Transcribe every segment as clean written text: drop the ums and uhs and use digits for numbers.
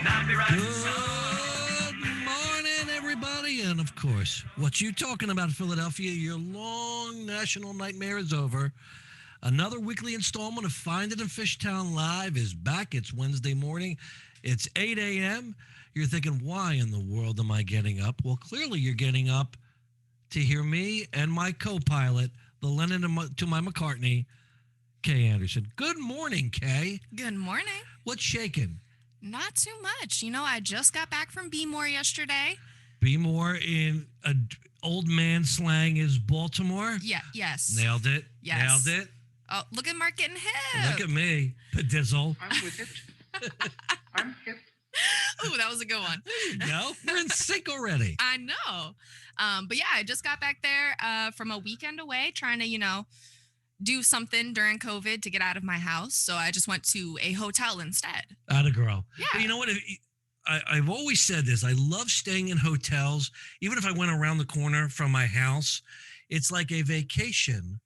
Good morning, everybody. And of course, what you talking about, Philadelphia? Your long national nightmare is over. Another weekly installment of Find It in Fishtown Live is back. It's Wednesday morning. It's 8 a.m. You're thinking, why in the world am I getting up? Well, clearly you're getting up to hear me and my co-pilot, the Lennon to my McCartney, Kae Anderson. Good morning, Kae. Good morning. What's shaking? Not too much. You know, I just got back from Be More yesterday. Be More in old man slang is Baltimore? Yeah, yes. Nailed it. Yes. Nailed it. Oh, look at Marc getting hip. Look at me, Padizzle. I'm with it. I'm hip. Ooh, that was a good one. There you go. We're in sync already. I know. But yeah, I just got back there from a weekend away trying to, do something during COVID to get out of my house. So I just went to a hotel instead. Atta girl. Yeah. But you know what? I've always said this. I love staying in hotels. Even if I went around the corner from my house, it's like a vacation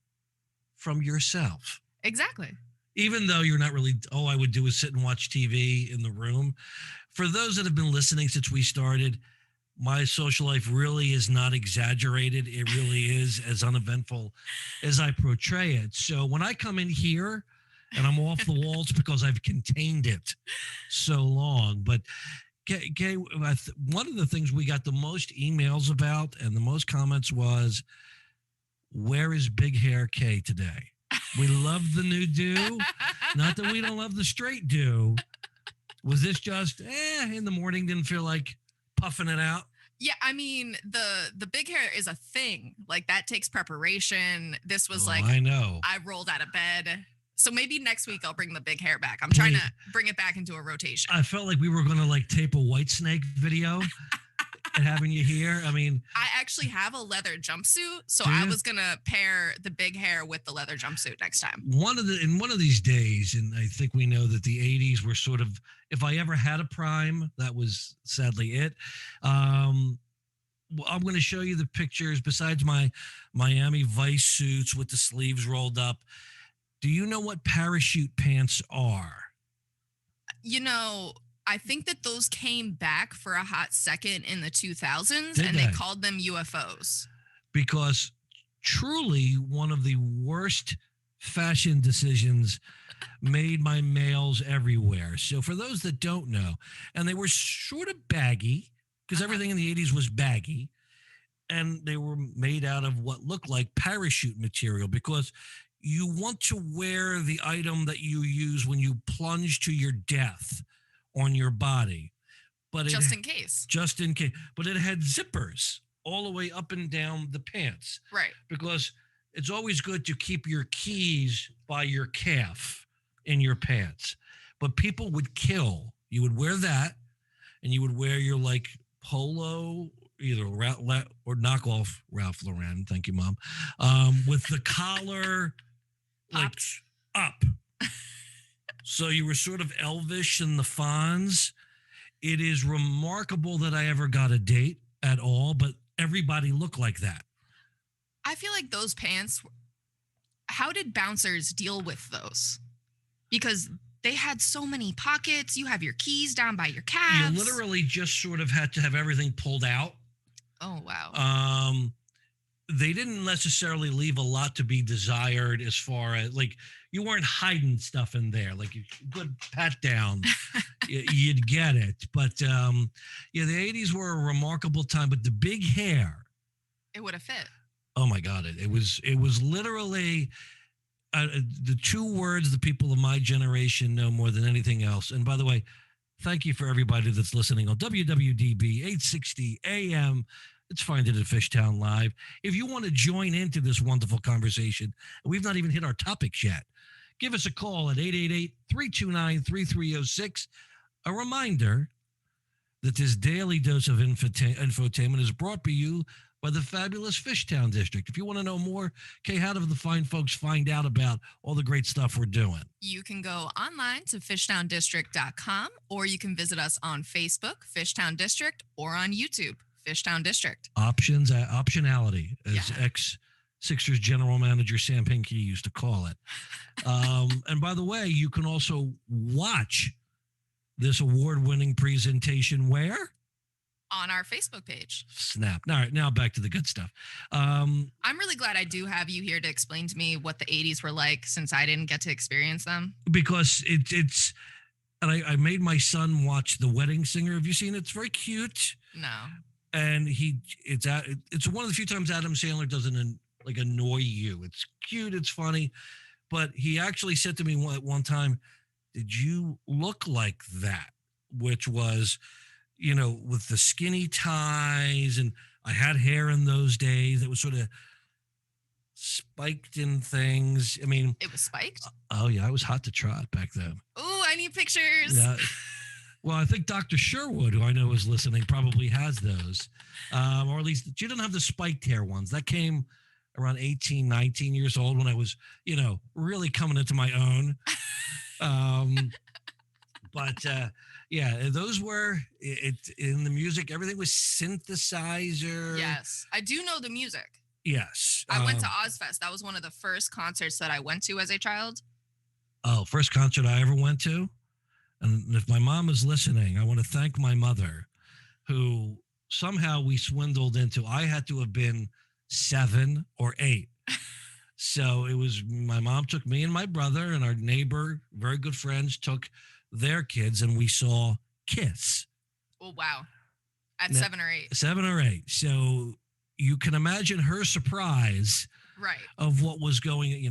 from yourself. Exactly. Even though you're not really, all I would do is sit and watch TV in the room. For those that have been listening since we started, my social life really is not exaggerated. It really is as uneventful as I portray it. So when I come in here and I'm off the walls because I've contained it so long. But Kae, one of the things we got the most emails about and the most comments was, where is Big Hair Kae today? We love the new do. Not that we don't love the straight do. Was this just, in the morning, didn't feel like puffing it out? Yeah, I mean, the big hair is a thing. Like, that takes preparation. This was I know. I rolled out of bed. So maybe next week I'll bring the big hair back. I'm trying to bring it back into a rotation. I felt like we were going to tape a White Snake video and having you here. I mean, I actually have a leather jumpsuit, so do you? I was going to pair the big hair with the leather jumpsuit next time. in one of these days, and I think we know that the 80s were sort of, if I ever had a prime, that was sadly it. I'm going to show you the pictures besides my Miami Vice suits with the sleeves rolled up. Do you know what parachute pants are? I think that those came back for a hot second in the 2000s, Did and they? they called them UFOs. Because truly one of the worst fashion decisions made by males everywhere. So for those that don't know, and they were sort of baggy, because everything in the 80s was baggy, and they were made out of what looked like parachute material, because you want to wear the item that you use when you plunge to your death on your body. But Just in case. But it had zippers all the way up and down the pants. Right. Because it's always good to keep your keys by your calf in your pants. But people would kill. You would wear that, and you would wear your polo, either or knockoff Ralph Lauren. Thank you, Mom. With the collar up. So you were sort of elvish in the Fonz. It is remarkable that I ever got a date at all, but everybody looked like that. I feel like those pants, how did bouncers deal with those? Because they had so many pockets. You have your keys down by your calves. You literally just sort of had to have everything pulled out. Oh, wow. They didn't necessarily leave a lot to be desired as far as, you weren't hiding stuff in there. Like a good pat down, you'd get it. But, the 80s were a remarkable time. But the big hair. It would have fit. Oh, my God. It was literally the two words the people of my generation know more than anything else. And by the way, thank you for everybody that's listening on WWDB 860 AM. It's Find It at Fishtown Live. If you want to join into this wonderful conversation, and we've not even hit our topics yet, give us a call at 888-329-3306. A reminder that this daily dose of infotainment is brought to you by the fabulous Fishtown District. If you want to know more, Kae, how do the fine folks find out about all the great stuff we're doing? You can go online to fishtowndistrict.com, or you can visit us on Facebook, Fishtown District, or on YouTube, Fishtown District. Optionality, as Sixers general manager Sam Hinkie used to call it. And by the way, you can also watch this award-winning presentation where? On our Facebook page. Snap. All right, now back to the good stuff. I'm really glad I do have you here to explain to me what the 80s were like, since I didn't get to experience them. Because it's and I made my son watch The Wedding Singer. Have you seen it? It's very cute. No. And it's one of the few times Adam Sandler doesn't annoy you. It's cute, it's funny. But he actually said to me one time, "Did you look like that?" Which was, with the skinny ties, and I had hair in those days that was sort of spiked in things. I mean, it was spiked. Oh yeah, I was hot to trot back then. Oh, I need pictures. Yeah. Well, I think Dr. Sherwood, who I know is listening, probably has those, or at least she didn't have the spiked hair ones. That came around 18, 19 years old when I was, really coming into my own. But those were it in the music. Everything was synthesizer. Yes, I do know the music. Yes. I went to Ozfest. That was one of the first concerts that I went to as a child. Oh, first concert I ever went to. And if my mom is listening, I want to thank my mother, who somehow we swindled into. I had to have been 7 or 8. So it was my mom took me and my brother and our neighbor, very good friends, took their kids, and we saw Kiss. Oh, wow. At 7 or 8. 7 or 8. So you can imagine her surprise, right, of what was going,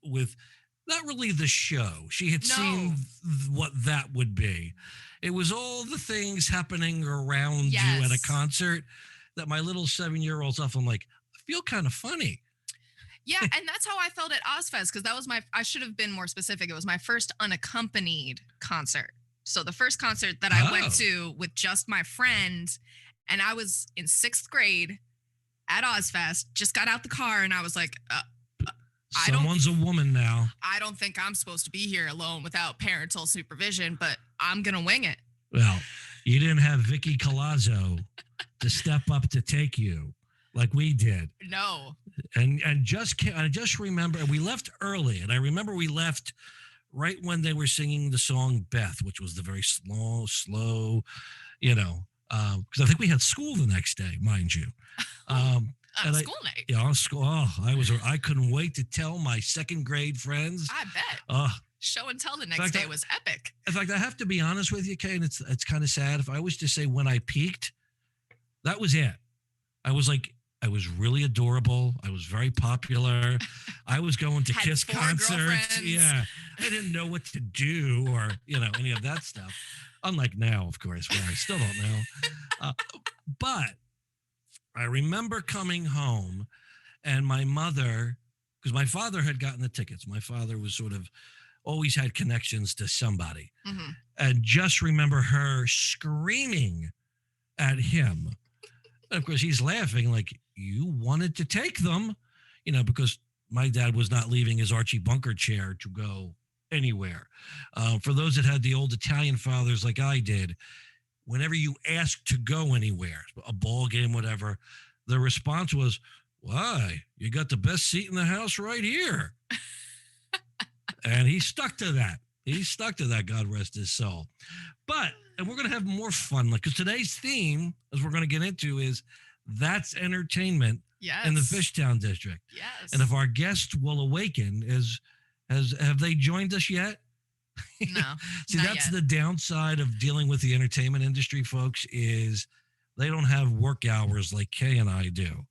with not really the show. She had seen what that would be. It was all the things happening around you at a concert that my little 7-year-old's often like, I feel kind of funny. Yeah, and that's how I felt at Ozfest, because that was I should have been more specific. It was my first unaccompanied concert. So the first concert that I went to with just my friend, and I was in 6th grade at Ozfest, just got out the car, and I was like, someone's a woman now. I don't think I'm supposed to be here alone without parental supervision, but I'm going to wing it. Well, you didn't have Vicky Colazzo to step up to take you like we did. No. And I just remember, and we left early, and I remember we left right when they were singing the song Beth, which was the very slow, because I think we had school the next day, mind you. School night. Yeah, on school. Oh, I couldn't wait to tell my 2nd grade friends. I bet. Show and tell the next day was epic. In fact, I have to be honest with you, Kay, and it's kind of sad. If I was to say when I peaked, that was it. I was really adorable. I was very popular. I was going to Kiss concerts. Yeah. I didn't know what to do or, any of that stuff. Unlike now, of course, where I still don't know. But I remember coming home and my mother, because my father had gotten the tickets. My father was sort of always had connections to somebody. Mm-hmm. And just remember her screaming at him. And of course, he's laughing like, you wanted to take them, because my dad was not leaving his Archie Bunker chair to go anywhere. For those that had the old Italian fathers like I did, whenever you asked to go anywhere, a ball game, whatever, the response was, why? You got the best seat in the house right here. And he stuck to that. God rest his soul. And we're going to have more fun, because today's theme, as we're going to get into, is that's entertainment in the Fishtown District. Yes. And if our guest will awaken, have they joined us yet? No. See, that's the downside of dealing with the entertainment industry, folks, is they don't have work hours like Kay and I do.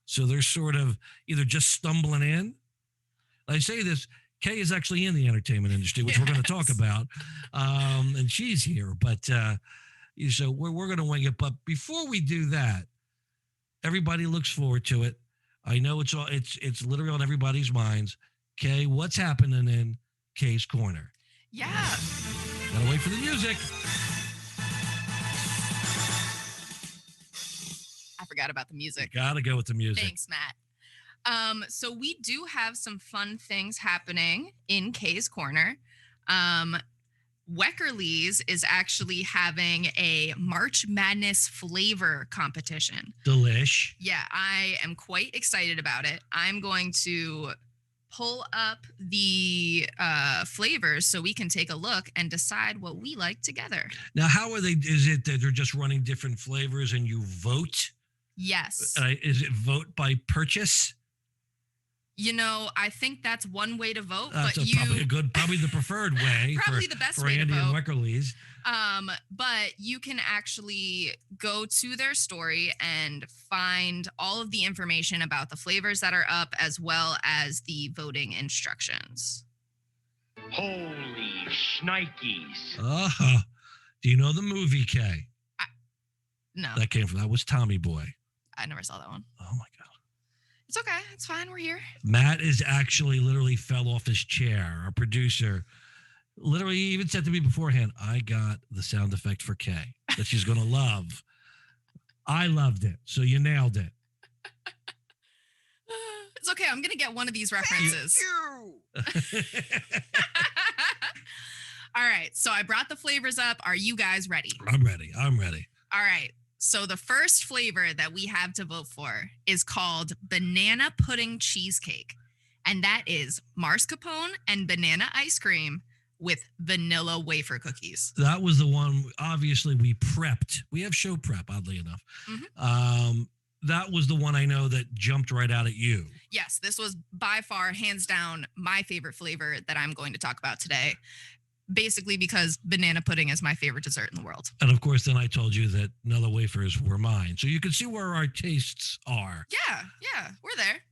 So they're sort of either just stumbling in. I say this, Kay is actually in the entertainment industry, which we're going to talk about. And she's here. But so we're going to wing it. But before we do that, everybody looks forward to it. I know it's literally on everybody's minds. Kay, what's happening in Kay's Corner? Yeah. Gotta wait for the music. I forgot about the music. You gotta go with the music. Thanks, Matt. So we do have some fun things happening in Kay's Corner. Weckerly's is actually having a March Madness flavor competition. Delish. Yeah, I am quite excited about it. I'm going to pull up the flavors so we can take a look and decide what we like together. Now, how are they? Is it that they're just running different flavors and you vote? Yes. Is it vote by purchase? I think that's one way to vote, That's but probably the preferred way. Probably the best for way to Andy vote. and Weckerly's. But you can actually go to their story and find all of the information about the flavors that are up, as well as the voting instructions. Holy shnikes. Do you know the movie, Kay? No, That was Tommy Boy. I never saw that one. Oh my God. It's okay. It's fine. We're here. Matt is actually literally fell off his chair. Our producer literally even said to me beforehand, I got the sound effect for Kay that she's going to love. I loved it. So you nailed it. It's okay. I'm going to get one of these references. All right. So I brought the flavors up. Are you guys ready? I'm ready. All right. So the first flavor that we have to vote for is called banana pudding cheesecake. And that is mascarpone and banana ice cream with vanilla wafer cookies. That was the one, obviously, we prepped. We have show prep, oddly enough. Mm-hmm. That was the one I know that jumped right out at you. Yes, this was by far, hands down, my favorite flavor that I'm going to talk about today. Basically because banana pudding is my favorite dessert in the world. And of course, then I told you that vanilla wafers were mine. So you can see where our tastes are. Yeah, we're there.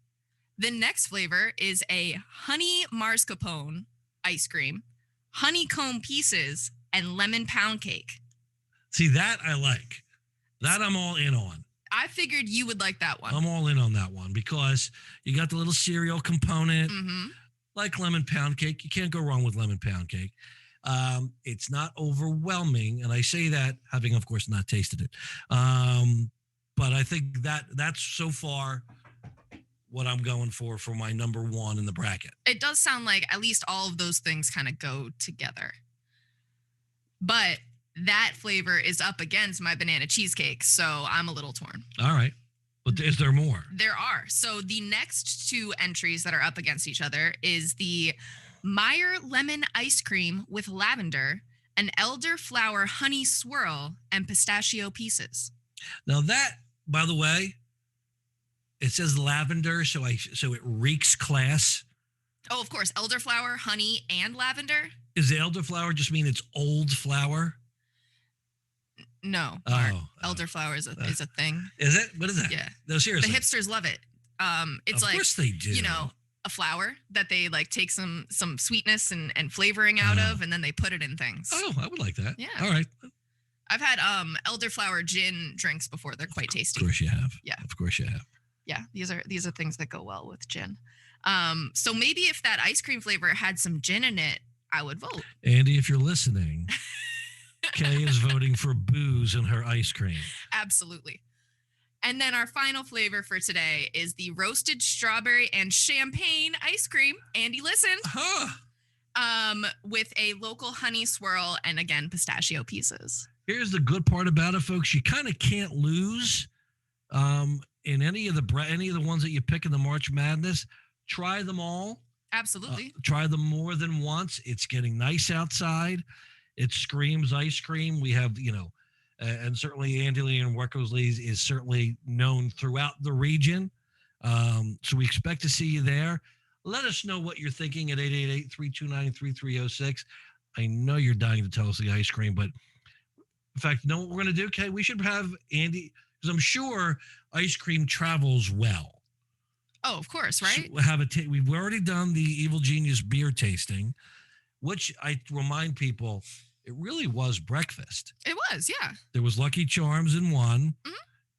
The next flavor is a honey mascarpone ice cream, honeycomb pieces, and lemon pound cake. See, that I like. That I'm all in on. I figured you would like that one. I'm all in on that one because you got the little cereal component, Mm-hmm. like lemon pound cake. You can't go wrong with lemon pound cake. It's not overwhelming, and I say that having, of course, not tasted it. But I think that's so far what I'm going for my number one in the bracket. It does sound like at least all of those things kind of go together. But that flavor is up against my banana cheesecake, so I'm a little torn. All right. But is there more? There are. So the next two entries that are up against each other is the Meyer lemon ice cream with lavender, an elderflower honey swirl, and pistachio pieces. Now that, by the way, it says lavender, so it reeks class. Oh, of course, elderflower, honey, and lavender. Is the elderflower just mean it's old flower? No. Oh, elderflower is a thing. Is it? What is that? Yeah. No, seriously. The hipsters love it. It's of like, course they do. A flower that they like take some sweetness and flavoring out of, and then they put it in things. Oh, I would like that. Yeah. All right. I've had elderflower gin drinks before. They're quite tasty. Of course you have. Yeah. Of course you have. Yeah, these are things that go well with gin. So maybe if that ice cream flavor had some gin in it, I would vote. Andy, if you're listening, Kay is voting for booze in her ice cream. Absolutely. And then our final flavor for today is the roasted strawberry and champagne ice cream. Andy, listen. With a local honey swirl and, again, pistachio pieces. Here's the good part about it, folks. You kind of can't lose in any of the ones that you pick in the March Madness. Try them all. Absolutely. Try them more than once. It's getting nice outside. It screams ice cream. We have, and certainly Andy Lee and Weckerly's is certainly known throughout the region. So we expect to see you there. Let us know what you're thinking at 888-329-3306. I know you're dying to tell us the ice cream, but in fact, know what we're going to do, Kay? We should have Andy, because I'm sure ice cream travels well. Oh, of course, right? So we've already done the Evil Genius beer tasting, which I remind people, it really was breakfast. It was, yeah. There was Lucky Charms in one,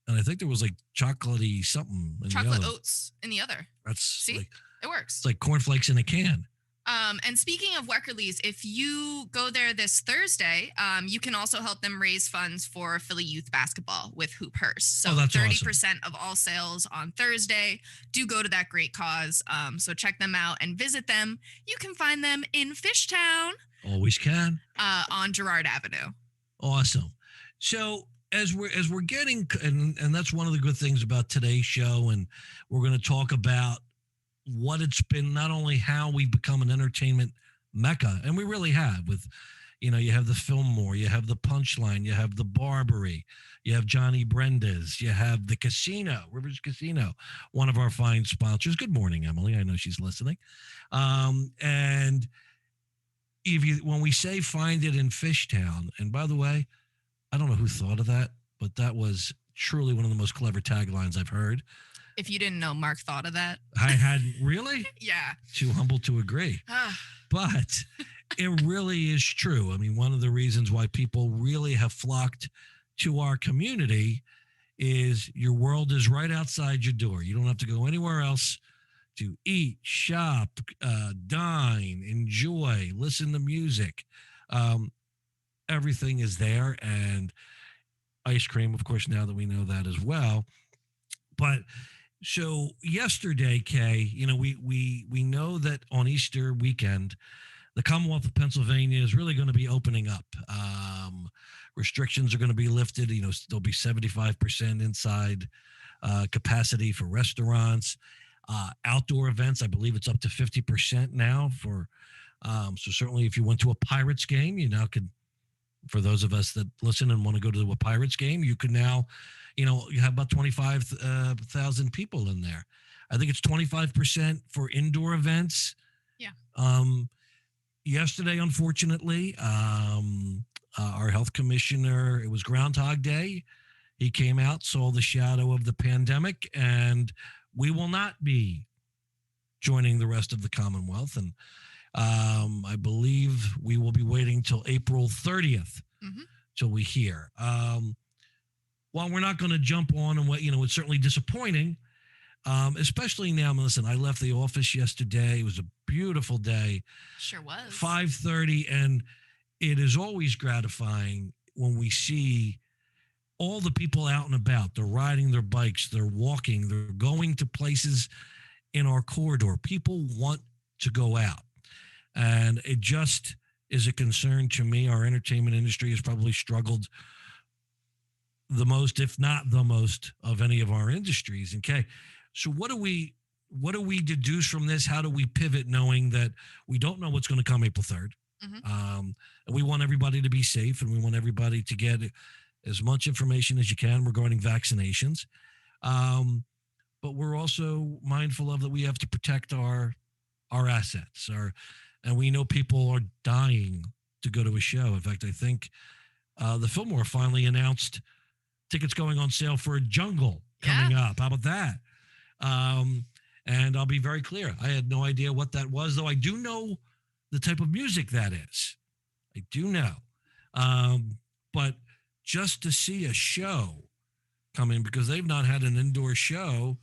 and I think there was like chocolatey something in Chocolate the other. Oats in the other. See, it works. It's like cornflakes in a can. And speaking of Weckerly's, if you go there this Thursday, you can also help them raise funds for Philly Youth Basketball with Hoop Hearst. So that's 30% awesome. of all sales on Thursday do go to that great cause. So check them out and visit them. You can find them in Fishtown. Always can. On Girard Avenue. Awesome. So as we're getting, and that's one of the good things about today's show, and we're going to talk about what it's been, not only how we've become an entertainment mecca, and we really have with, you have the Fillmore, you have the Punchline, you have the Barbary, you have Johnny Brenda's, you have the Casino, Rivers Casino, one of our fine sponsors. Good morning, Emily. I know she's listening. And when we say find it in Fishtown, and by the way, I don't know who thought of that, but that was truly one of the most clever taglines I've heard. If you didn't know, Mark thought of that. I hadn't really? Yeah. Too humble to agree. But it really is true. I mean, one of the reasons why people really have flocked to our community is your world is right outside your door. You don't have to go anywhere else to eat, shop, dine, enjoy, listen to music. Everything is there, and ice cream, of course, now that we know that as well. But so yesterday, Kay, we know that on Easter weekend, the Commonwealth of Pennsylvania is really going to be opening up. Restrictions are going to be lifted. There'll be 75% inside capacity for restaurants, outdoor events. I believe it's up to 50% now for. So certainly, if you went to a Pirates game, you now could. For those of us that listen and want to go to a Pirates game, you can now. You have about 25,000 people in there. I think it's 25% for indoor events. Yeah. Yesterday, unfortunately, our health commissioner, it was Groundhog Day. He came out, saw the shadow of the pandemic, and we will not be joining the rest of the Commonwealth. And I believe we will be waiting till April 30th till we hear. While we're not going to jump on and it's certainly disappointing, especially now. Listen, I left the office yesterday. It was a beautiful day. Sure was. 5:30, and it is always gratifying when we see all the people out and about. They're riding their bikes, they're walking, they're going to places in our corridor. People want to go out, and it just is a concern to me. Our entertainment industry has probably struggled the most, if not the most, of any of our industries. Okay, so what do we deduce from this? How do we pivot, knowing that we don't know what's going to come April 3rd? And we want everybody to be safe, and we want everybody to get as much information as you can regarding vaccinations. But we're also mindful of that we have to protect our assets. And we know people are dying to go to a show. In fact, I think the Fillmore finally announced tickets going on sale for a Jungle coming up. How about that? And I'll be very clear. I had no idea what that was, though I do know the type of music that is. I do know. But just to see a show come in, because they've not had an indoor show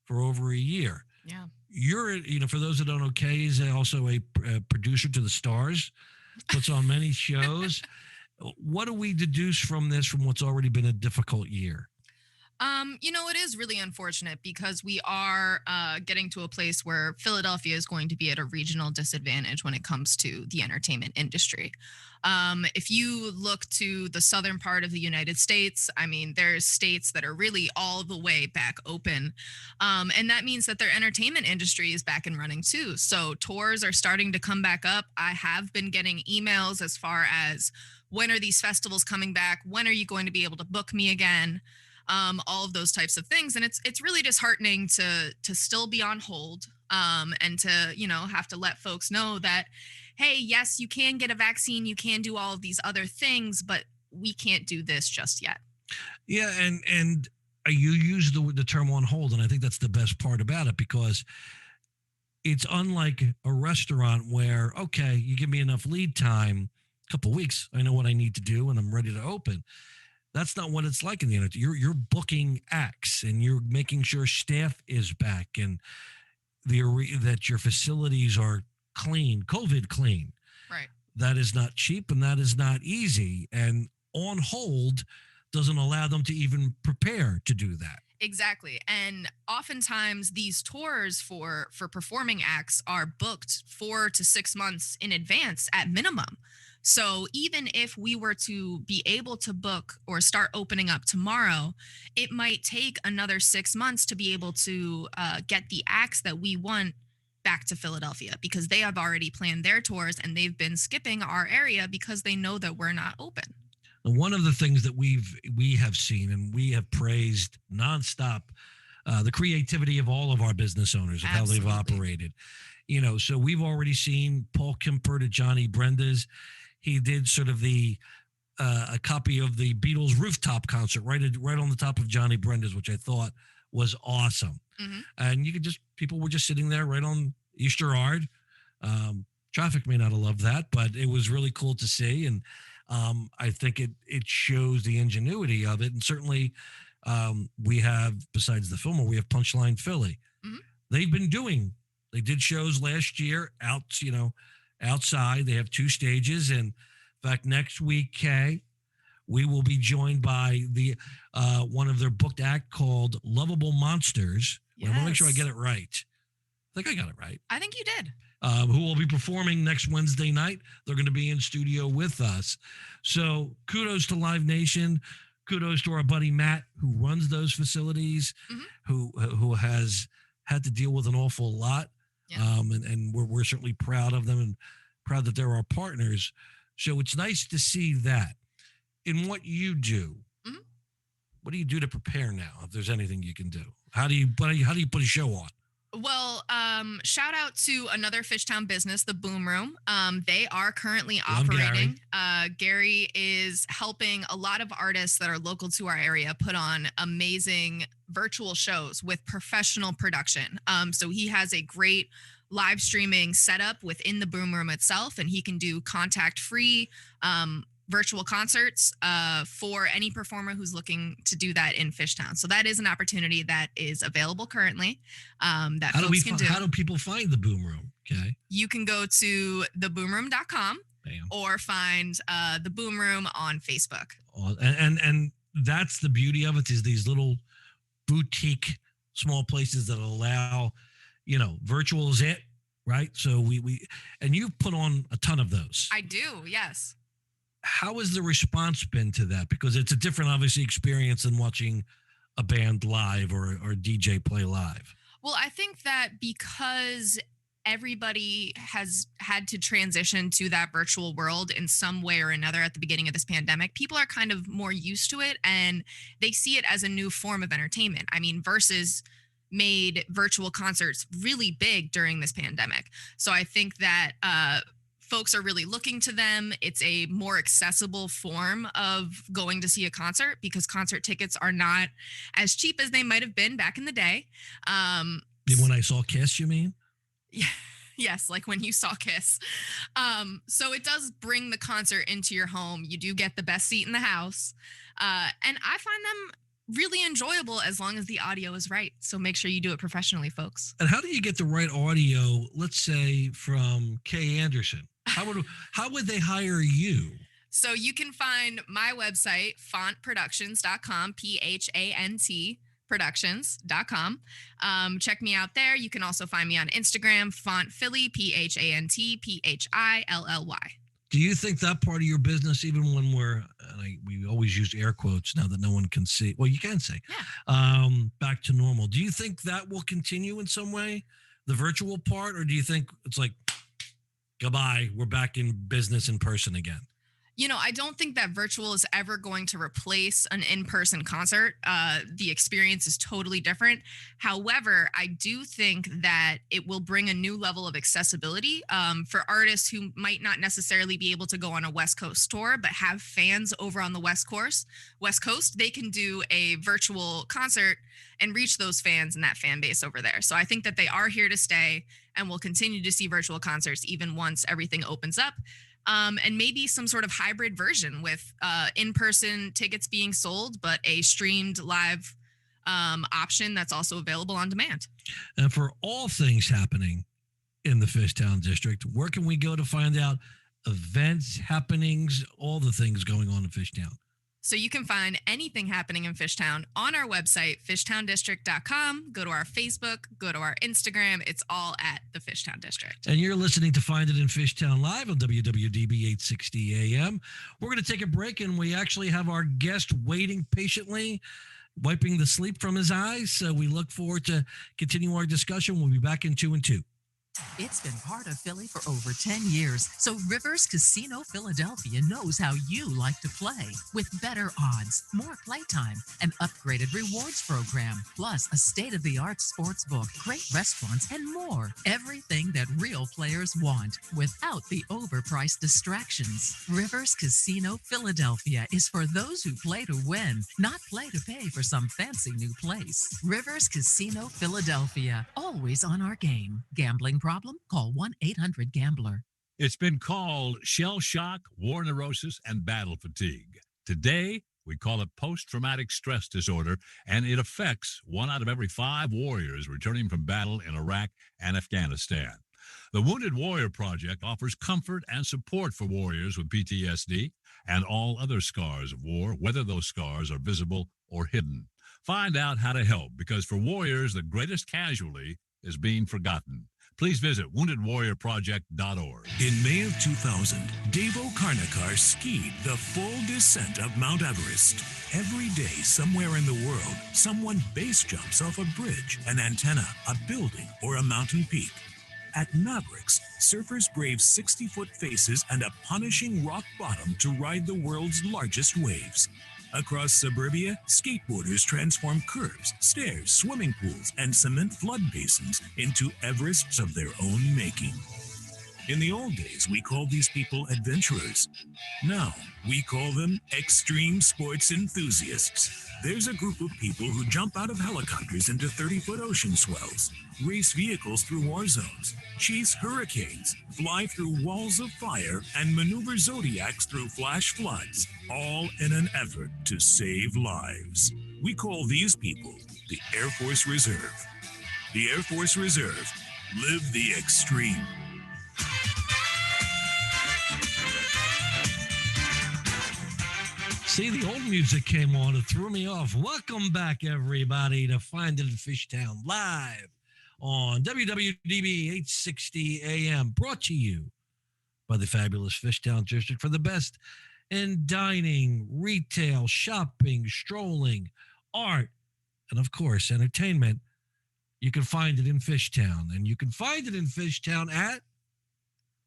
for over a year. Yeah. You're, for those that don't know, Kay is also a producer to the Stars, puts on many shows. What do we deduce from this, from what's already been a difficult year? It is really unfortunate because we are getting to a place where Philadelphia is going to be at a regional disadvantage when it comes to the entertainment industry. If you look to the southern part of the United States, I mean, there's states that are really all the way back open. And that means that their entertainment industry is back and running too. So tours are starting to come back up. I have been getting emails as far as, when are these festivals coming back? When are you going to be able to book me again? All of those types of things. And it's really disheartening to still be on hold, and to, have to let folks know that, hey, yes, you can get a vaccine, you can do all of these other things, but we can't do this just yet. Yeah. And you use the term on hold. And I think that's the best part about it, because it's unlike a restaurant where, okay, you give me enough lead time, a couple of weeks, I know what I need to do and I'm ready to open. That's not what it's like in the internet. You're booking acts, and you're making sure staff is back, and that your facilities are clean, COVID clean. Right. That is not cheap, and that is not easy. And on hold doesn't allow them to even prepare to do that. Exactly. And oftentimes these tours for performing acts are booked 4 to 6 months in advance at minimum. So even if we were to be able to book or start opening up tomorrow, it might take another 6 months to be able to get the acts that we want back to Philadelphia because they have already planned their tours and they've been skipping our area because they know that we're not open. And one of the things that we have seen and we have praised nonstop, the creativity of all of our business owners, of how they've operated. So we've already seen Paul Kimper to Johnny Brenda's. He did sort of a copy of the Beatles rooftop concert right on the top of Johnny Brenda's, which I thought was awesome. Mm-hmm. And people were just sitting there right on Easter Ard. Traffic may not have loved that, but it was really cool to see. And I think it shows the ingenuity of it. And certainly we have, besides the Fillmore, we have Punchline Philly. Mm-hmm. They did shows last year outside. They have 2 stages. And in fact, next week, Kae, we will be joined by the one of their booked act called Lovable Monsters. Yes. I want to make sure I get it right. I think I got it right. I think you did. Who will be performing next Wednesday night. They're going to be in studio with us. So kudos to Live Nation. Kudos to our buddy Matt, who runs those facilities, who has had to deal with an awful lot. Yeah. And we're certainly proud of them and proud that they're our partners. So it's nice to see that. In what you do, what do you do to prepare now? If there's anything you can do, how do you put a show on? Well, shout out to another Fishtown business, the Boom Room. They are currently Love operating. Gary is helping a lot of artists that are local to our area put on amazing virtual shows with professional production. So he has a great live streaming setup within the Boom Room itself, and he can do contact-free virtual concerts for any performer who's looking to do that in Fishtown. So that is an opportunity that is available currently that folks can do. How do people find the Boom Room? Okay. You can go to theboomroom.com Bam. or find the Boom Room on Facebook. And that's the beauty of it, is these little boutique small places that allow, virtual is it, right? So we and you've put on a ton of those. I do, yes. How has the response been to that? Because it's a different, obviously, experience than watching a band live or DJ play live. Well, I think that because everybody has had to transition to that virtual world in some way or another at the beginning of this pandemic, people are kind of more used to it and they see it as a new form of entertainment. I mean, Versus made virtual concerts really big during this pandemic. So I think that folks are really looking to them. It's a more accessible form of going to see a concert because concert tickets are not as cheap as they might have been back in the day. When I saw Kiss, you mean? Yeah. Yes, like when you saw Kiss. So it does bring the concert into your home. You do get the best seat in the house. And I find them really enjoyable as long as the audio is right. So make sure you do it professionally, folks. And how do you get the right audio, let's say, from Kae Anderson? How would they hire you? So you can find my website, fontproductions.com, PHANT productions.com. Check me out there. You can also find me on Instagram, Font Philly, PHANTPHILLY. Do you think that part of your business, even when we always use air quotes now that no one can see, well, you can see, back to normal, do you think that will continue in some way, the virtual part, or do you think it's like, goodbye, we're back in business in person again? I don't think that virtual is ever going to replace an in-person concert. The experience is totally different. However, I do think that it will bring a new level of accessibility for artists who might not necessarily be able to go on a West Coast tour, but have fans over on the West Coast. They can do a virtual concert and reach those fans and that fan base over there. So I think that they are here to stay and we'll continue to see virtual concerts even once everything opens up. And maybe some sort of hybrid version with in-person tickets being sold, but a streamed live option that's also available on demand. And for all things happening in the Fishtown District, where can we go to find out events, happenings, all the things going on in Fishtown? So you can find anything happening in Fishtown on our website, fishtowndistrict.com. Go to our Facebook, go to our Instagram. It's all at the Fishtown District. And you're listening to Find It in Fishtown Live on WWDB 860 AM. We're going to take a break, and we actually have our guest waiting patiently, wiping the sleep from his eyes. So we look forward to continue our discussion. We'll be back in 2 and 2. It's been part of Philly for over 10 years, so Rivers Casino Philadelphia knows how you like to play. With better odds, more playtime, an upgraded rewards program, plus a state-of-the-art sports book, great restaurants, and more. Everything that real players want, without the overpriced distractions. Rivers Casino Philadelphia is for those who play to win, not play to pay for some fancy new place. Rivers Casino Philadelphia, always on our game. Gambling problem? Call 1-800-GAMBLER. It's been called shell shock, war neurosis, and battle fatigue. Today, we call it post-traumatic stress disorder, and it affects 1 out of every 5 warriors returning from battle in Iraq and Afghanistan. The Wounded Warrior Project offers comfort and support for warriors with PTSD and all other scars of war, whether those scars are visible or hidden. Find out how to help, because for warriors, the greatest casualty is being forgotten. Please visit woundedwarriorproject.org. In May of 2000, Devo Karnakar skied the full descent of Mount Everest. Every day, somewhere in the world, someone base jumps off a bridge, an antenna, a building, or a mountain peak. At Mavericks, surfers brave 60-foot faces and a punishing rock bottom to ride the world's largest waves. Across suburbia, skateboarders transform curbs, stairs, swimming pools, and cement flood basins into Everests of their own making. In the old days, we called these people adventurers. Now, we call them extreme sports enthusiasts. There's a group of people who jump out of helicopters into 30-foot ocean swells, race vehicles through war zones, chase hurricanes, fly through walls of fire, and maneuver zodiacs through flash floods, all in an effort to save lives. We call these people the Air Force Reserve. The Air Force Reserve. Live the extreme. See, the old music came on. It threw me off. Welcome back, everybody, to Find It in Fishtown live on WWDB 860 AM, brought to you by the fabulous Fishtown District for the best in dining, retail, shopping, strolling, art, and, of course, entertainment. You can find it in Fishtown, and you can find it in Fishtown at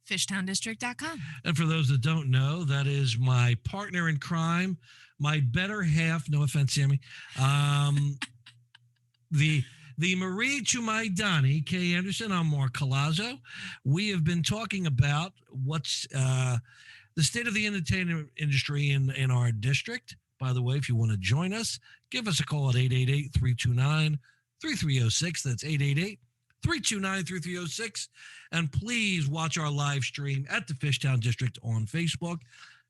Fishtowndistrict.com. And for those that don't know, that is my partner in crime, my better half. No offense, Sammy. The Marie to my Donnie, Kae Anderson. I'm Marc Colazzo. We have been talking about what's the state of the entertainment industry in our district. By the way, if you want to join us, give us a call at 888-329-3306. That's 888-329-3306. And please watch our live stream at the Fishtown District on Facebook.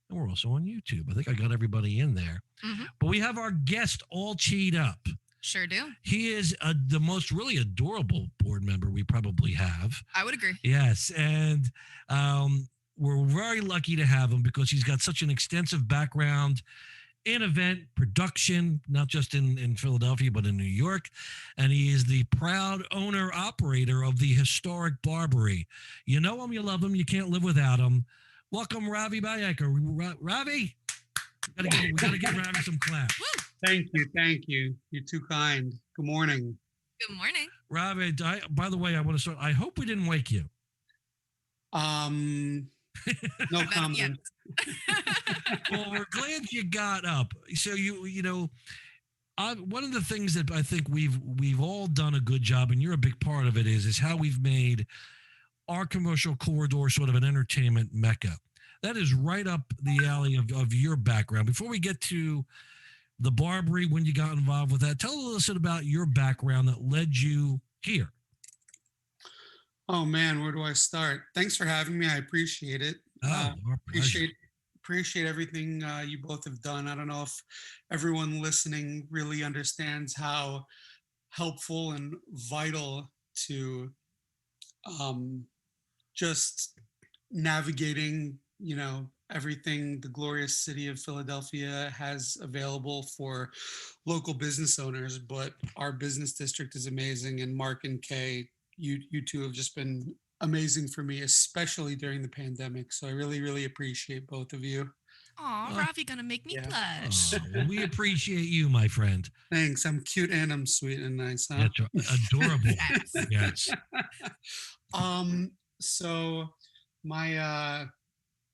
And we're also on YouTube. I think I got everybody in there. Mm-hmm. But we have our guest all cheed up. Sure do. He is the most really adorable board member we probably have. I would agree. Yes. And we're very lucky to have him because he's got such an extensive background in event production, not just in Philadelphia, but in New York. And he is the proud owner-operator of the historic Barbary. You know him, you love him, you can't live without him. Welcome, Ravi Bayanker. Ravi, we gotta give Ravi some claps. Thank you. You're too kind. Good morning. Good morning. Ravi, by the way, I want to start. I hope we didn't wake you. No comment. Well, we're glad you got up. So you know, one of the things that I think we've all done a good job, and you're a big part of it, is how we've made our commercial corridor sort of an entertainment mecca. That is right up the alley of your background. Before we get to the Barbary, when you got involved with that, tell us about your background that led you here. Oh man, where do I start? Thanks for having me. I appreciate it. Appreciate everything you both have done. I don't know if everyone listening really understands how helpful and vital to just navigating, everything the glorious city of Philadelphia has available for local business owners. But our business district is amazing, and Marc and Kae, you two have just been amazing for me, especially during the pandemic. So I really, really appreciate both of you. Aw, Ravi gonna make me blush. Oh, we appreciate you, my friend. Thanks. I'm cute and I'm sweet and nice, huh? That's adorable. Yes. So my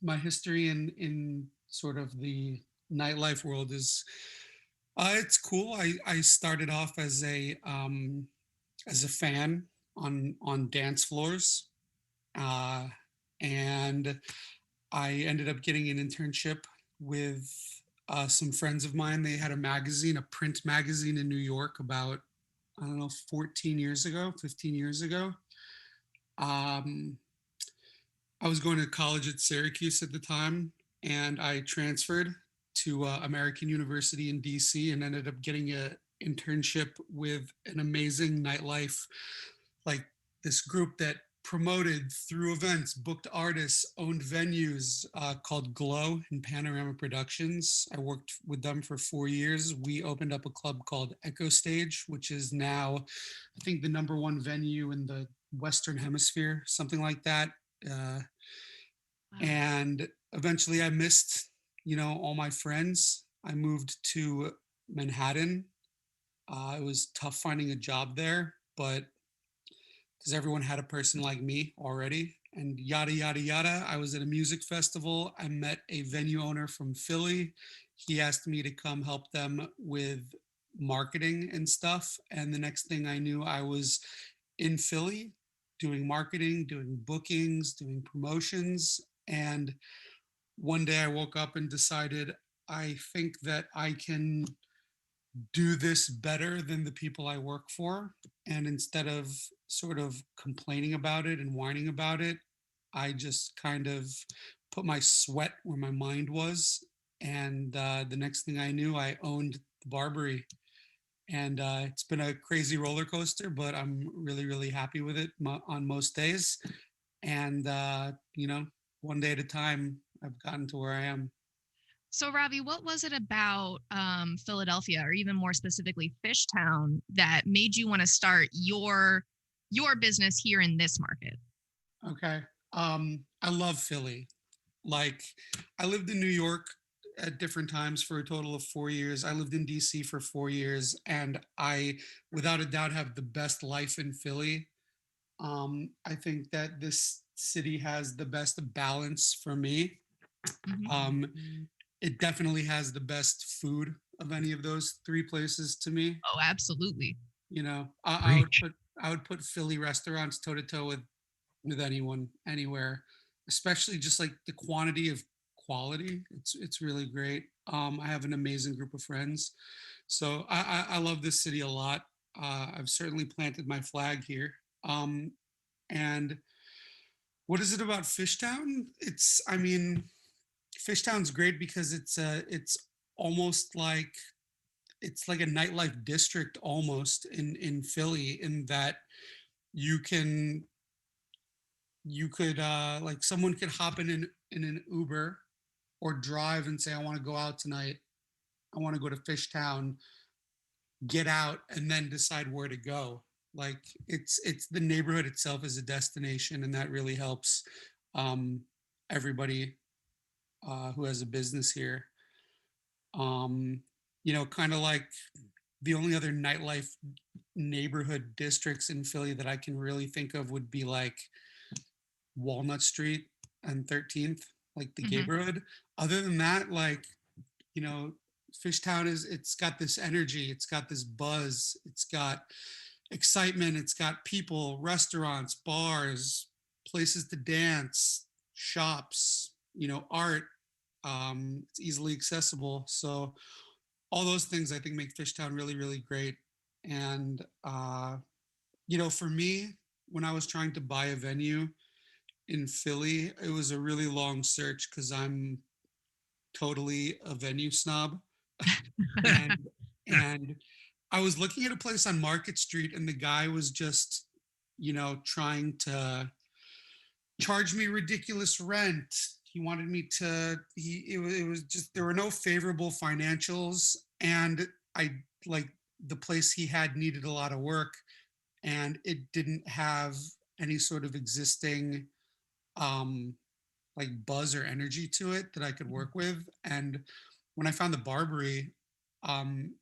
my history in sort of the nightlife world is it's cool. I started off as a fan on dance floors, uh, and I ended up getting an internship with some friends of mine. They had a magazine, a print magazine in New York about, I don't know, 14 years ago, 15 years ago. Um, I was going to college at Syracuse at the time, and I transferred to American University in DC and ended up getting a internship with an amazing nightlife, like this group that promoted through events, booked artists, owned venues called Glow and Panorama Productions. I worked with them for 4 years. We opened up a club called Echo Stage, which is now, I think, the #1 venue in the Western Hemisphere, something like that. Uh, Wow. and eventually I missed, all my friends. I moved to Manhattan. It was tough finding a job there, but because everyone had a person like me already, and yada yada yada. I was at a music festival. I met a venue owner from Philly. He asked me to come help them with marketing and stuff, and the next thing I knew, I was in Philly doing marketing, doing bookings, doing promotions. And one day I woke up and decided, I think that I can do this better than the people I work for. And instead of sort of complaining about it and whining about it, I just kind of put my sweat where my mind was. And the next thing I knew, I owned the Barbary. And it's been a crazy roller coaster, but I'm really, really happy with it on most days. And, one day at a time, I've gotten to where I am. So, Ravi, what was it about Philadelphia, or even more specifically Fishtown, that made you want to start your business here in this market? Okay. I love Philly. Like, I lived in New York at different times for a total of 4 years. I lived in DC for 4 years, and I, without a doubt, have the best life in Philly. I think that this city has the best balance for me. Mhm. It definitely has the best food of any of those three places to me. Oh, absolutely. Preach. I would put Philly restaurants toe to toe with anyone anywhere, especially just like the quantity of quality. It's really great. I have an amazing group of friends, so I love this city a lot. I've certainly planted my flag here. And what is it about Fishtown? I mean, Fishtown's great because it's almost like it's like a nightlife district almost in Philly, in that you can you could like someone could hop in an Uber or drive and say, I want to go out tonight. I want to go to Fishtown, get out, and then decide where to go. Like, it's the neighborhood itself is a destination, and that really helps everybody who has a business here. Kind of like the only other nightlife neighborhood districts in Philly that I can really think of would be like Walnut Street and 13th, like the Mhm. neighborhood. Other than that, like, you know, Fishtown it's got this energy, it's got this buzz, it's got excitement, it's got people, restaurants, bars, places to dance, shops, art. It's easily accessible. So all those things I think make Fishtown really, really great. And for me, when I was trying to buy a venue in Philly, it was a really long search because I'm totally a venue snob. and and I was looking at a place on Market Street, and the guy was just, trying to charge me ridiculous rent. He wanted me to. It was just, there were no favorable financials, and I, like, the place he had needed a lot of work, and it didn't have any sort of existing um like buzz or energy to it that I could work with. And when I found the Barbary, um,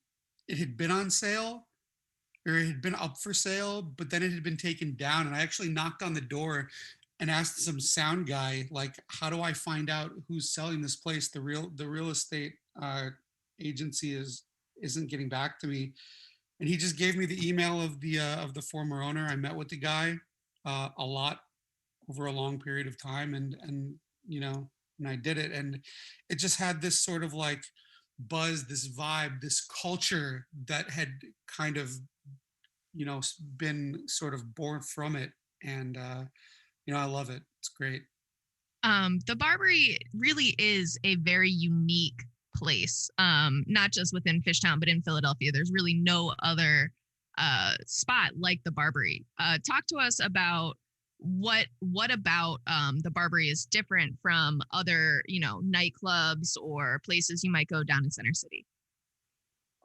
it had been on sale. or it had been up for sale, but then it had been taken down. And I actually knocked on the door and asked some sound guy, like, how do I find out who's selling this place? The real estate agency isn't getting back to me. And he just gave me the email of the former owner. I met with the guy a lot over a long period of time, and you know, and I did it, and it just had this sort of like buzz, this vibe, this culture that had kind of, you know, been sort of born from it, and you know, I love it. It's great. The Barbary really is a very unique place, not just within Fishtown, but in Philadelphia. There's really no other spot like the Barbary. Talk to us about what about the Barbary is different from other, you know, nightclubs or places you might go down in Center City.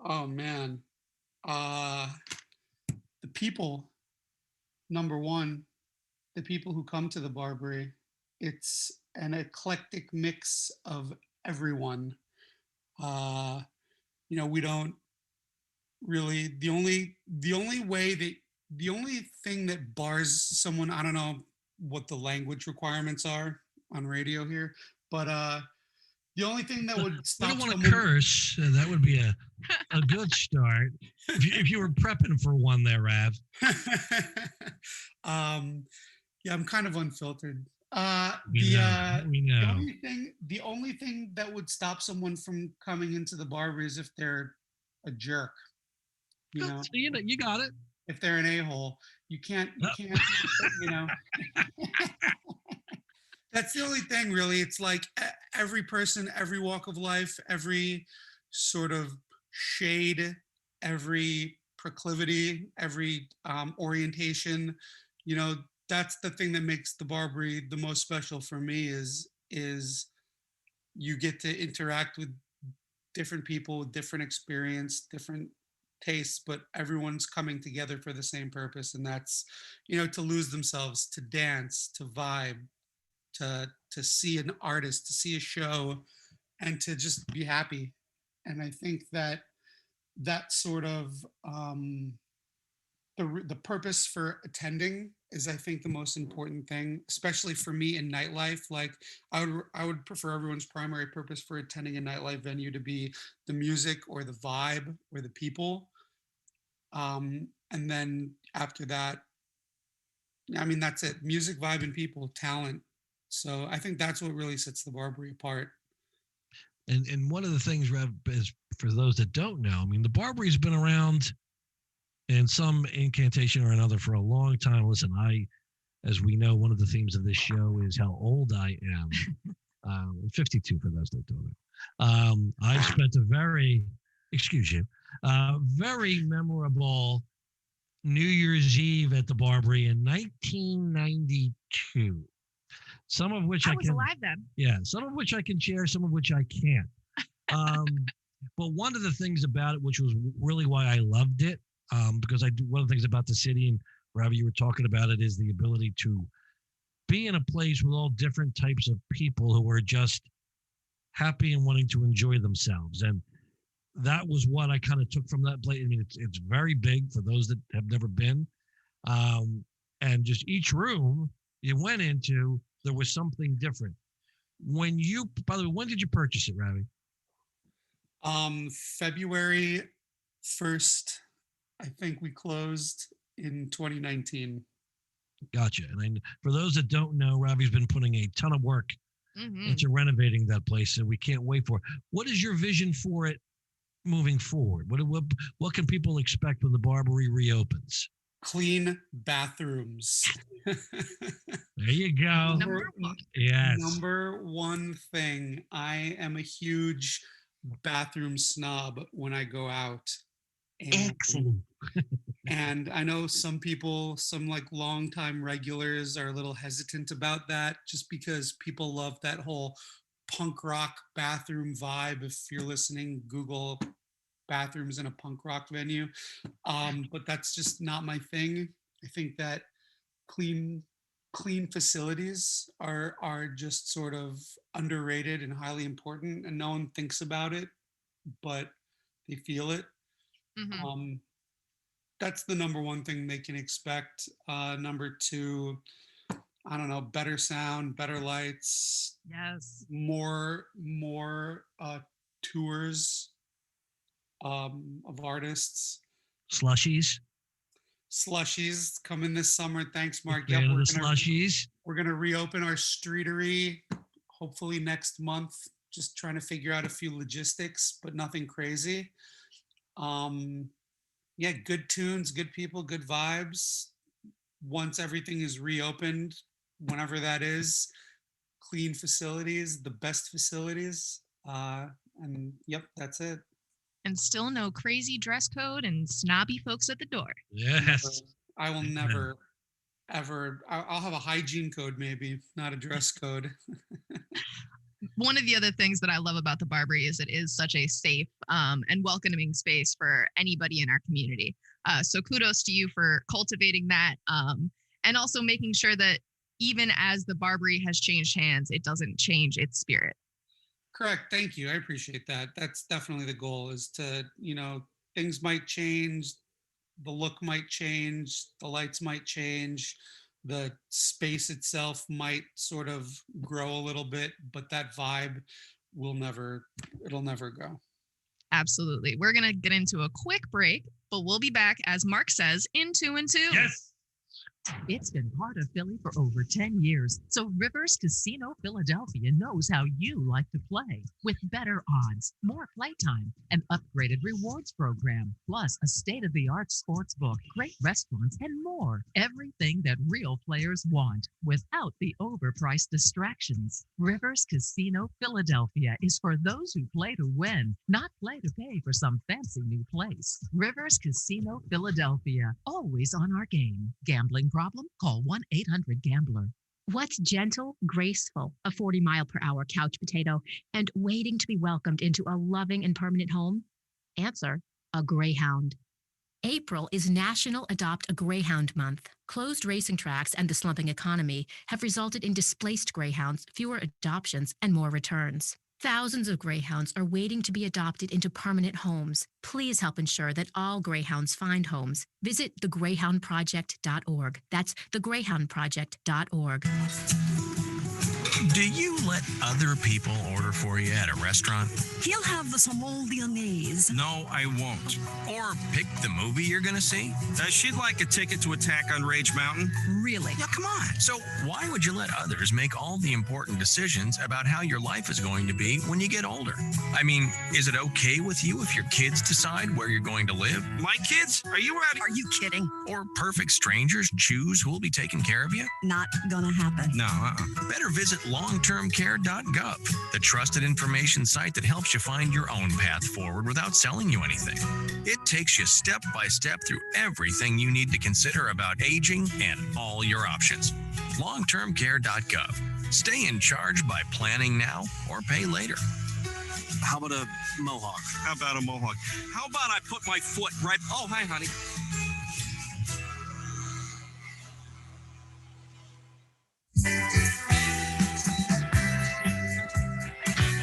Oh man, the people, number one, the people who come to the Barbary. It's an eclectic mix of everyone. Uh, you know, we don't really, the only thing that bars someone, I don't know what the language requirements are on radio here, but the only thing that would We stop don't want to someone, curse. That would be a good start. If you were prepping for one there, Rav. yeah, I'm kind of unfiltered. We know. The only thing that would stop someone from coming into the Barbary is if they're a jerk. You know, So you got it. if they're an a-hole, you can't, you know. That's the only thing, really. It's like every person, every walk of life, every sort of shade, every proclivity, every orientation, you know, that's the thing that makes the Barbary the most special for me is you get to interact with different people with different experience, different tastes, but everyone's coming together for the same purpose, and that's, you know, to lose themselves, to dance, to vibe, to see an artist, to see a show, and to just be happy. And I think that that sort of the purpose for attending is, I think, the most important thing, especially for me in nightlife. Like I would prefer everyone's primary purpose for attending a nightlife venue to be the music or the vibe or the people. And then after that, I mean, that's it. Music, vibe, and people, talent. So I think that's what really sets the Barbary apart. And one of the things, Rev, is for those that don't know, I mean, the Barbary's been around in some incantation or another for a long time. Listen, as we know, one of the themes of this show is how old I am. I'm 52 for those that don't know. I spent a very memorable New Year's Eve at the Barbary in 1992. Some of which I was alive then. Yeah, some of which I can share, some of which I can't. But one of the things about it, which was really why I loved it, because one of the things about the city, and Ravi, you were talking about it, is the ability to be in a place with all different types of people who are just happy and wanting to enjoy themselves. And that was what I kind of took from that place. I mean, it's very big for those that have never been. And just each room you went into, there was something different. By the way, when did you purchase it, Ravi? February 1st, I think we closed in 2019. Gotcha. And for those that don't know, Ravi's been putting a ton of work into renovating that place, and we can't wait for it. What is your vision for it moving forward? What can people expect when the Barbary reopens? Clean bathrooms. There you go. Number one. Yes. Number one thing. I am a huge bathroom snob when I go out. Excellent. And I know some people, some like longtime regulars are a little hesitant about that just because people love that whole punk rock bathroom vibe. If you're listening, Google bathrooms in a punk rock venue. But that's just not my thing. I think that clean facilities are just sort of underrated and highly important, and no one thinks about it, but they feel it. that's the number one thing they can expect. Number two, I don't know, better sound, better lights, Yes. more tours of artists. Slushies. Slushies coming this summer. Thanks, Mark. Fan Yep, of the slushies. we're gonna reopen our streetery hopefully next month. Just trying to figure out a few logistics, but nothing crazy. Yeah, good tunes, good people, good vibes. Once everything is reopened, whenever that is, clean facilities, the best facilities. And yep, that's it. And still no crazy dress code and snobby folks at the door. Yes. I will never, ever. I'll have a hygiene code, maybe, not a dress code. One of the other things that I love about the Barbary is it is such a safe and welcoming space for anybody in our community. So kudos to you for cultivating that and also making sure that even as the Barbary has changed hands, it doesn't change its spirit. Correct. Thank you. I appreciate that. That's definitely the goal, is to, things might change, the look might change, the lights might change, the space itself might sort of grow a little bit, but that vibe it'll never go. Absolutely. We're going to get into a quick break, but we'll be back, as Mark says, in 2 and 2. Yes. It's been part of Philly for over 10 years, so Rivers Casino Philadelphia knows how you like to play. With better odds, more playtime, an upgraded rewards program, plus a state-of-the-art sports book, great restaurants, and more. Everything that real players want, without the overpriced distractions. Rivers Casino Philadelphia is for those who play to win, not play to pay for some fancy new place. Rivers Casino Philadelphia, always on our game. Gambling problem? Call 1-800-GAMBLER. What's gentle, graceful, a 40-mile-per-hour couch potato, and waiting to be welcomed into a loving and permanent home? Answer: a greyhound. April is National Adopt a Greyhound Month. Closed racing tracks and the slumping economy have resulted in displaced greyhounds, fewer adoptions, and more returns. Thousands of greyhounds are waiting to be adopted into permanent homes. Please help ensure that all greyhounds find homes. Visit thegreyhoundproject.org. That's thegreyhoundproject.org. Do you let other people order for you at a restaurant? He'll have the saumon lyonnaise. No, I won't. Or pick the movie you're going to see? She'd like a ticket to Attack on Rage Mountain. Really? Yeah, come on. So why would you let others make all the important decisions about how your life is going to be when you get older? I mean, is it okay with you if your kids decide where you're going to live? My kids? Are you ready? Are you kidding? Or perfect strangers choose who will be taking care of you? Not gonna happen. No, Better visit longtermcare.gov, the trusted information site that helps you find your own path forward without selling you anything. It takes you step by step through everything you need to consider about aging and all your options. Longtermcare.gov. Stay in charge by planning now or pay later. How about a mohawk? How about a mohawk? How about I put my foot right... Oh, hi, honey.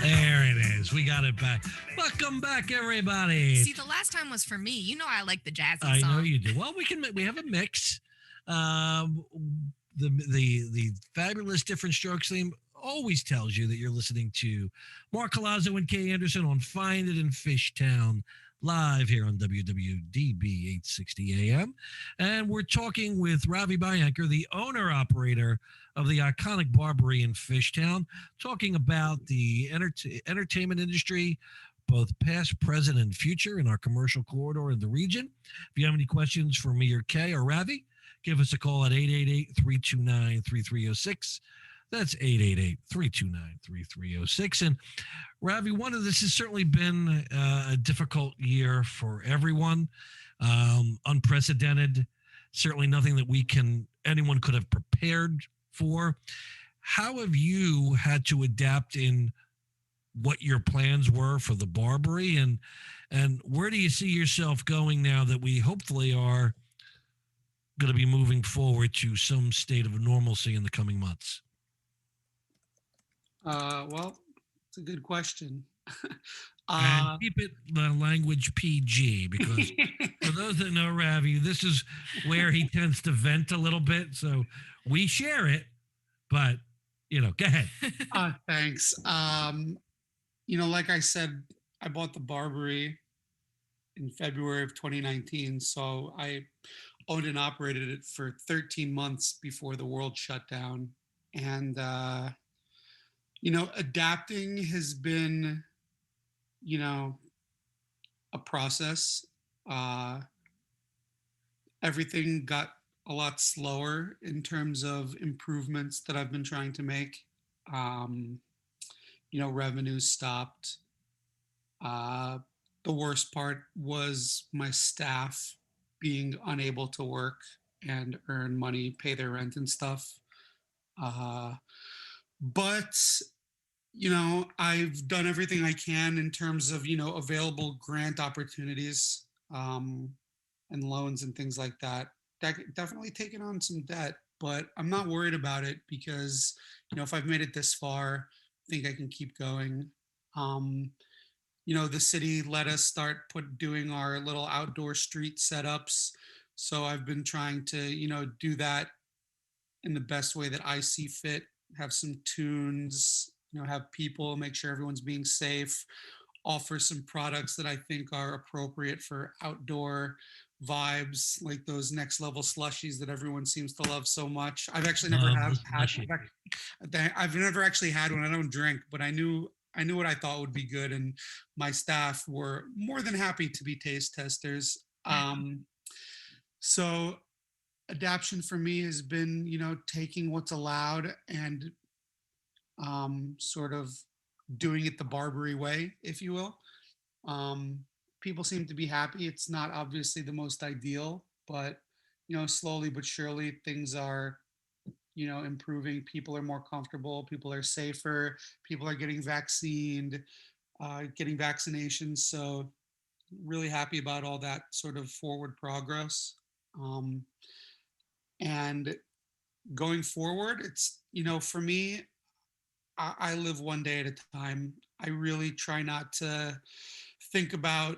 There it is. We got it back. Welcome back, everybody. See, the last time was for me. You know I like the jazzy I song. know you do. Well, we have a mix. The fabulous Different Strokes theme always tells you that you're listening to Marc and Kae Anderson on Find It in Fishtown, live here on WWDB 860 AM. And we're talking with Ravi Bayanker, the owner-operator of the iconic Barbary in Fishtown, talking about the entertainment industry, both past, present, and future in our commercial corridor in the region. If you have any questions for me or Kay or Ravi, give us a call at 888-329-3306. That's 888-329-3306. And Ravi, this has certainly been a difficult year for everyone. Unprecedented, certainly nothing that anyone could have prepared for. How have you had to adapt in what your plans were for the Barbary, and where do you see yourself going now that we hopefully are going to be moving forward to some state of normalcy in the coming months? Well, it's a good question. And keep it the language PG, because for those that know Ravi, this is where he tends to vent a little bit. So we share it, but go ahead. Thanks. Like I said, I bought the Barbary in February of 2019. So I owned and operated it for 13 months before the world shut down. And, adapting has been, a process. Everything got a lot slower in terms of improvements that I've been trying to make. Revenues stopped. The worst part was my staff being unable to work and earn money, pay their rent and stuff. But I've done everything I can in terms of, available grant opportunities and loans and things like that. Definitely taken on some debt, but I'm not worried about it because, if I've made it this far, I think I can keep going. The city let us start doing our little outdoor street setups. So I've been trying to, do that in the best way that I see fit, have some tunes, have people, make sure everyone's being safe, offer some products that I think are appropriate for outdoor vibes, like those next level slushies that everyone seems to love so much. I've actually never I've never actually had one. I don't drink, but I knew what I thought would be good, and my staff were more than happy to be taste testers. So adaption for me has been, taking what's allowed and sort of doing it the Barbary way, if you will. People seem to be happy. It's not obviously the most ideal, but slowly but surely things are improving. People are more comfortable, people are safer, people are getting vaccinated, getting vaccinations. So really happy about all that sort of forward progress. And going forward, it's, for me, I live one day at a time. I really try not to think about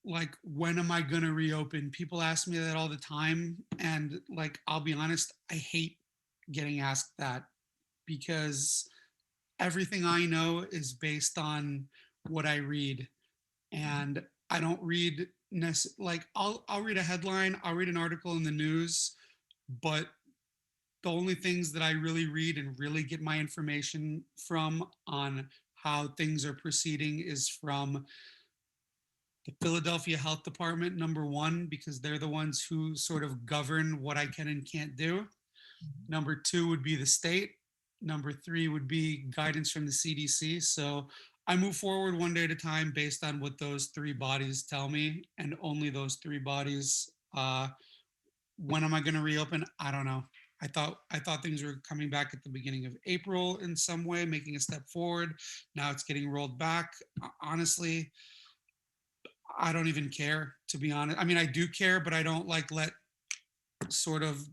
like, when am I going to reopen? People ask me that all the time. And like, I'll be honest, I hate getting asked that because everything I know is based on what I read. And I don't read like I'll read a headline, I'll read an article in the news, but the only things that I really read and really get my information from on how things are proceeding is from the Philadelphia Health Department, number one, because they're the ones who sort of govern what I can and can't do. Number two would be the state. Number three would be guidance from the CDC. So I move forward one day at a time based on what those three bodies tell me, and only those three bodies. When am I going to reopen? I don't know. I thought things were coming back at the beginning of April in some way, making a step forward. Now it's getting rolled back. Honestly, I don't even care, to be honest. I mean, I do care, but I don't like let sort of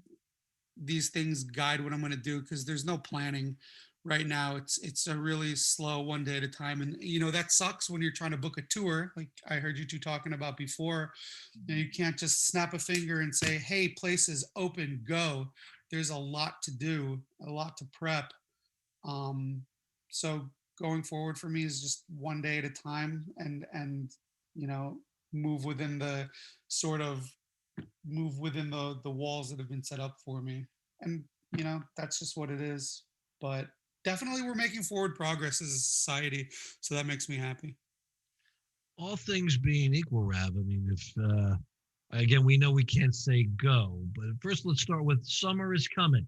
these things guide what I'm going to do, because there's no planning right now. It's a really slow one day at a time. And, that sucks when you're trying to book a tour, like I heard you two talking about before. You can't just snap a finger and say, hey, place is open, go. There's a lot to do, a lot to prep. So going forward for me is just one day at a time, and move within the walls that have been set up for me. And, that's just what it is. But definitely we're making forward progress as a society. So that makes me happy. All things being equal, Rav, I mean, if, again, we know we can't say go, but first let's start with summer is coming.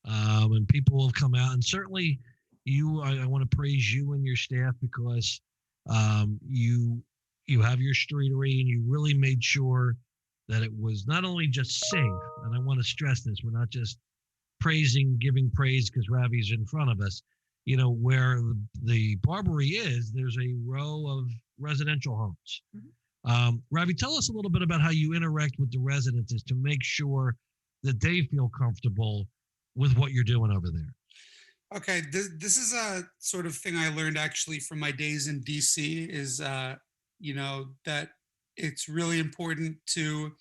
And people will come out, and certainly I want to praise you and your staff, because you have your streetery, and you really made sure that it was not only just safe, and I want to stress this, we're not just giving praise because Ravi's in front of us. Where the Barbary is, there's a row of residential homes. Mm-hmm. Ravi, tell us a little bit about how you interact with the residents to make sure that they feel comfortable with what you're doing over there. Okay, this is a sort of thing I learned actually from my days in DC is that it's really important to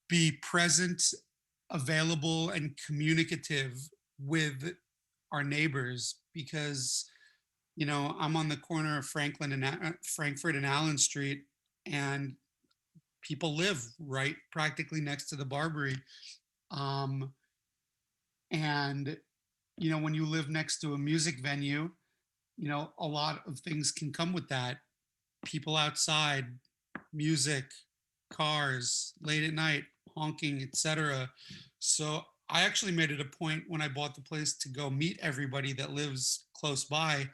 be present, available, and communicative with our neighbors because I'm on the corner of Frankfurt and Allen Street, and people live right practically next to the Barbary. Um, and when you live next to a music venue, a lot of things can come with that. People outside, music, cars, late at night, honking, etc. So I actually made it a point when I bought the place to go meet everybody that lives close by.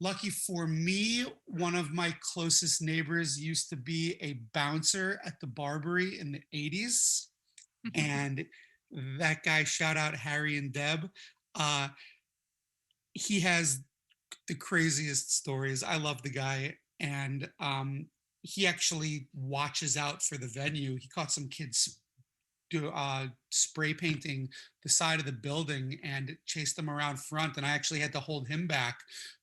Lucky for me, one of my closest neighbors used to be a bouncer at the Barbary in the 80s. And that guy, shout out Harry and Deb, uh, he has the craziest stories. I love the guy. And he actually watches out for the venue. He caught some kids spray painting the side of the building and chased them around front. And I actually had to hold him back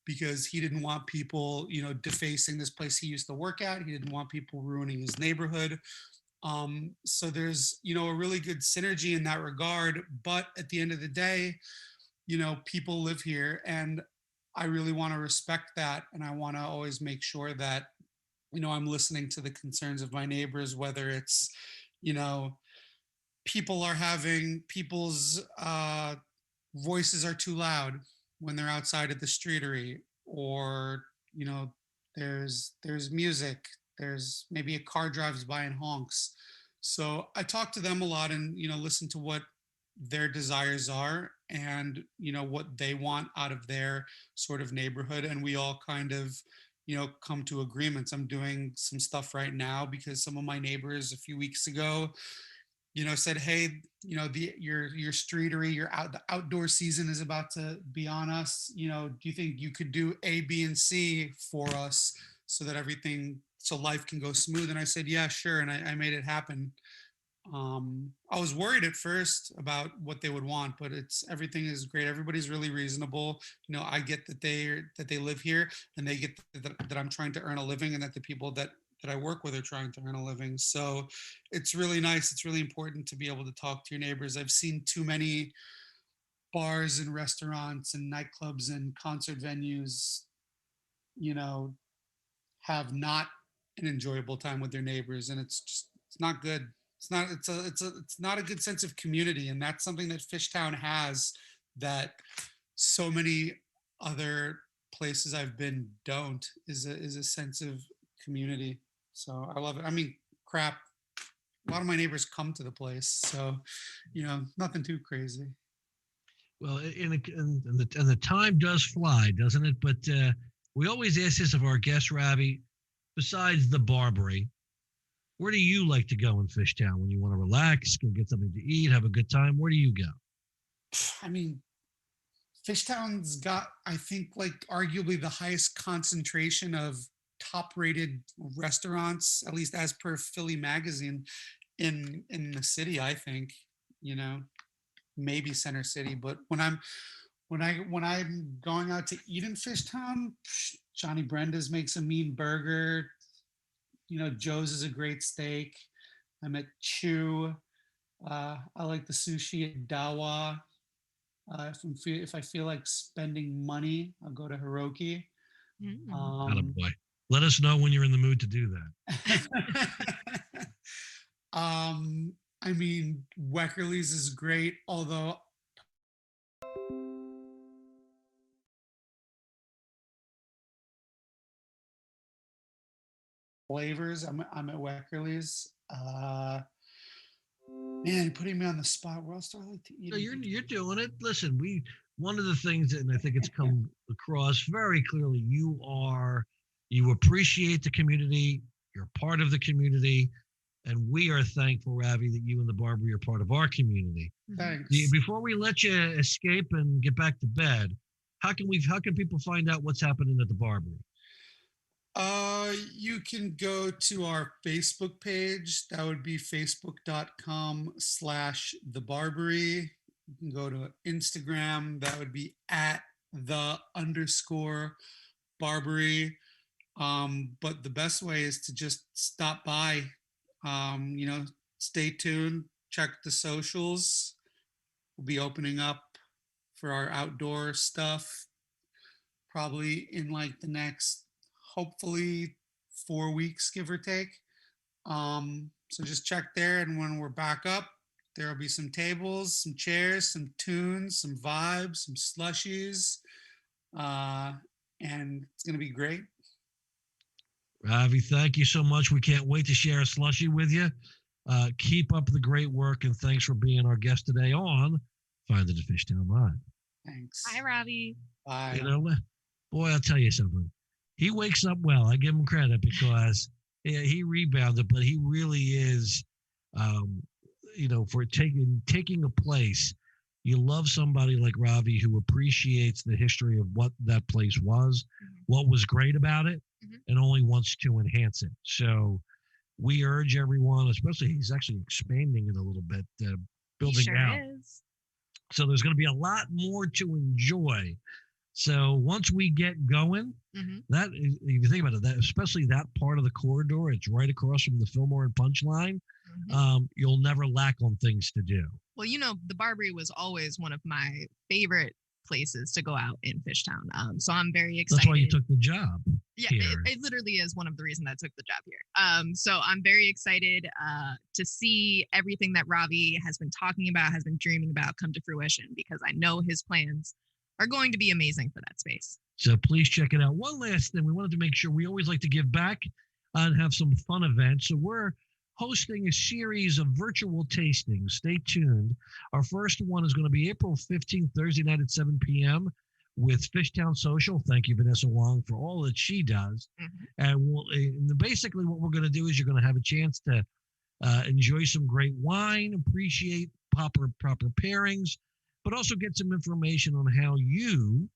because he didn't want people, defacing this place he used to work at. He didn't want people ruining his neighborhood. So there's, a really good synergy in that regard. But at the end of the day, people live here, and I really want to respect that. And I want to always make sure that, I'm listening to the concerns of my neighbors, whether it's, people's voices are too loud when they're outside at the streetery, or, there's music, there's maybe a car drives by and honks. So I talk to them a lot and, listen to what their desires are and what they want out of their sort of neighborhood, and we all kind of come to agreements. I'm doing some stuff right now because some of my neighbors a few weeks ago said, hey, your streetery, the outdoor season is about to be on us. Do you think you could do A, B, and C for us so that so life can go smooth? And I said, yeah, sure. And I made it happen. I was worried at first about what they would want, but everything is great. Everybody's really reasonable. I get that they live here, and they get that I'm trying to earn a living, and that the people that I work with are trying to earn a living. So it's really nice. It's really important to be able to talk to your neighbors. I've seen too many bars and restaurants and nightclubs and concert venues, have not an enjoyable time with their neighbors, and it's not good. It's not a good sense of community, and that's something that Fishtown has that so many other places I've been don't, is a sense of community. So I love it. I mean, crap, a lot of my neighbors come to the place, so nothing too crazy. Well, and the time does fly, doesn't it? But we always ask this of our guests, Ravi. Besides the Barbary, where do you like to go in Fishtown when you want to relax, go get something to eat, have a good time? Where do you go? I mean, Fishtown's got, I think, like arguably the highest concentration of top-rated restaurants, at least as per Philly Magazine, in the city. I think, maybe Center City, but when I'm going out to eat in Fishtown, Johnny Brenda's makes a mean burger. Joe's is a great steak. I'm at Chew. I like the sushi at Dawa. If I feel like spending money, I'll go to Hiroki. Boy. Let us know when you're in the mood to do that. I mean, Weckerly's is great, although flavors. I'm at Weckerly's. Man, putting me on the spot. Where else do I like to eat? No, you're doing it. Listen, one of the things, and I think it's come across very clearly, you appreciate the community, you're part of the community, and we are thankful, Ravi, that you and the Barbary are part of our community. Thanks. Before we let you escape and get back to bed, how can people find out what's happening at the Barbary? You can go to our Facebook page. That would be facebook.com/thebarbary. You can go to Instagram. That would be _Barbary. But the best way is to just stop by. Stay tuned, check the socials. We'll be opening up for our outdoor stuff probably in like the next, hopefully 4 weeks, give or take. So just check there, and when we're back up, there'll be some tables, some chairs, some tunes, some vibes, some slushies, and it's gonna be great. Ravi, thank you so much. We can't wait to share a slushie with you. Keep up the great work, and thanks for being our guest today on Find It at Fishtown Live. Thanks. Bye, Ravi. Bye. You know, boy, I'll tell you something. He wakes up well. I give him credit because he rebounded, but he really is, for taking a place. You love somebody like Ravi who appreciates the history of what that place was, what was great about it, and only wants to enhance it. So we urge everyone, especially he's actually expanding it a little bit, building out. Is. So there's going to be a lot more to enjoy. So once we get going, that is, if you think about it, that especially that part of the corridor, it's right across from the Fillmore and Punchline. You'll never lack on things to do. Well, the Barbary was always one of my favorite places to go out in Fishtown. So I'm very excited. That's why you took the job. Yeah, it literally is one of the reasons I took the job here. So I'm very excited to see everything that Ravi has been talking about, has been dreaming about come to fruition, because I know his plans are going to be amazing for that space. So please check it out. One last thing, we wanted to make sure, we always like to give back and have some fun events. So we're hosting a series of virtual tastings. Stay tuned. Our first one is going to be April 15th, Thursday night at 7 p.m. with Fishtown Social. Thank you, Vanessa Wong, for all that she does. And basically what we're going to do is you're going to have a chance to enjoy some great wine, appreciate proper pairings, but also get some information on how you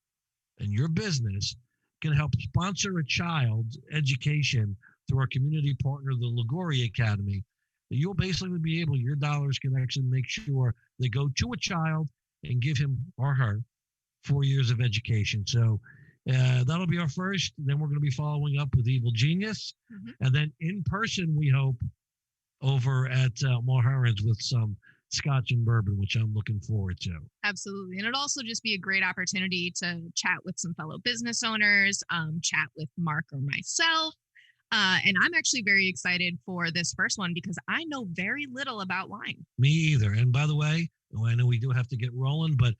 and your business can help sponsor a child's education through our community partner, the Liguori Academy. You'll basically be able, your dollars can actually make sure they go to a child and give him or her 4 years of education. So that'll be our first. Then we're going to be following up with Evil Genius. And then in person, we hope, over at Mulherron's with some scotch and bourbon, which I'm looking forward to. Absolutely. And it'd also just be a great opportunity to chat with some fellow business owners, chat with Marc or myself. And I'm actually very excited for this first one because I know very little about wine. Me either. And by the way, I know we do have to get rolling, but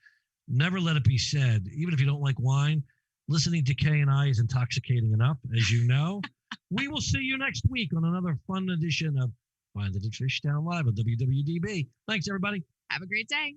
never let it be said, even if you don't like wine, listening to Kae and I is intoxicating enough, as you know. We will see you next week on another fun edition of Find It at Fishtown Live at WWDB. Thanks, everybody. Have a great day.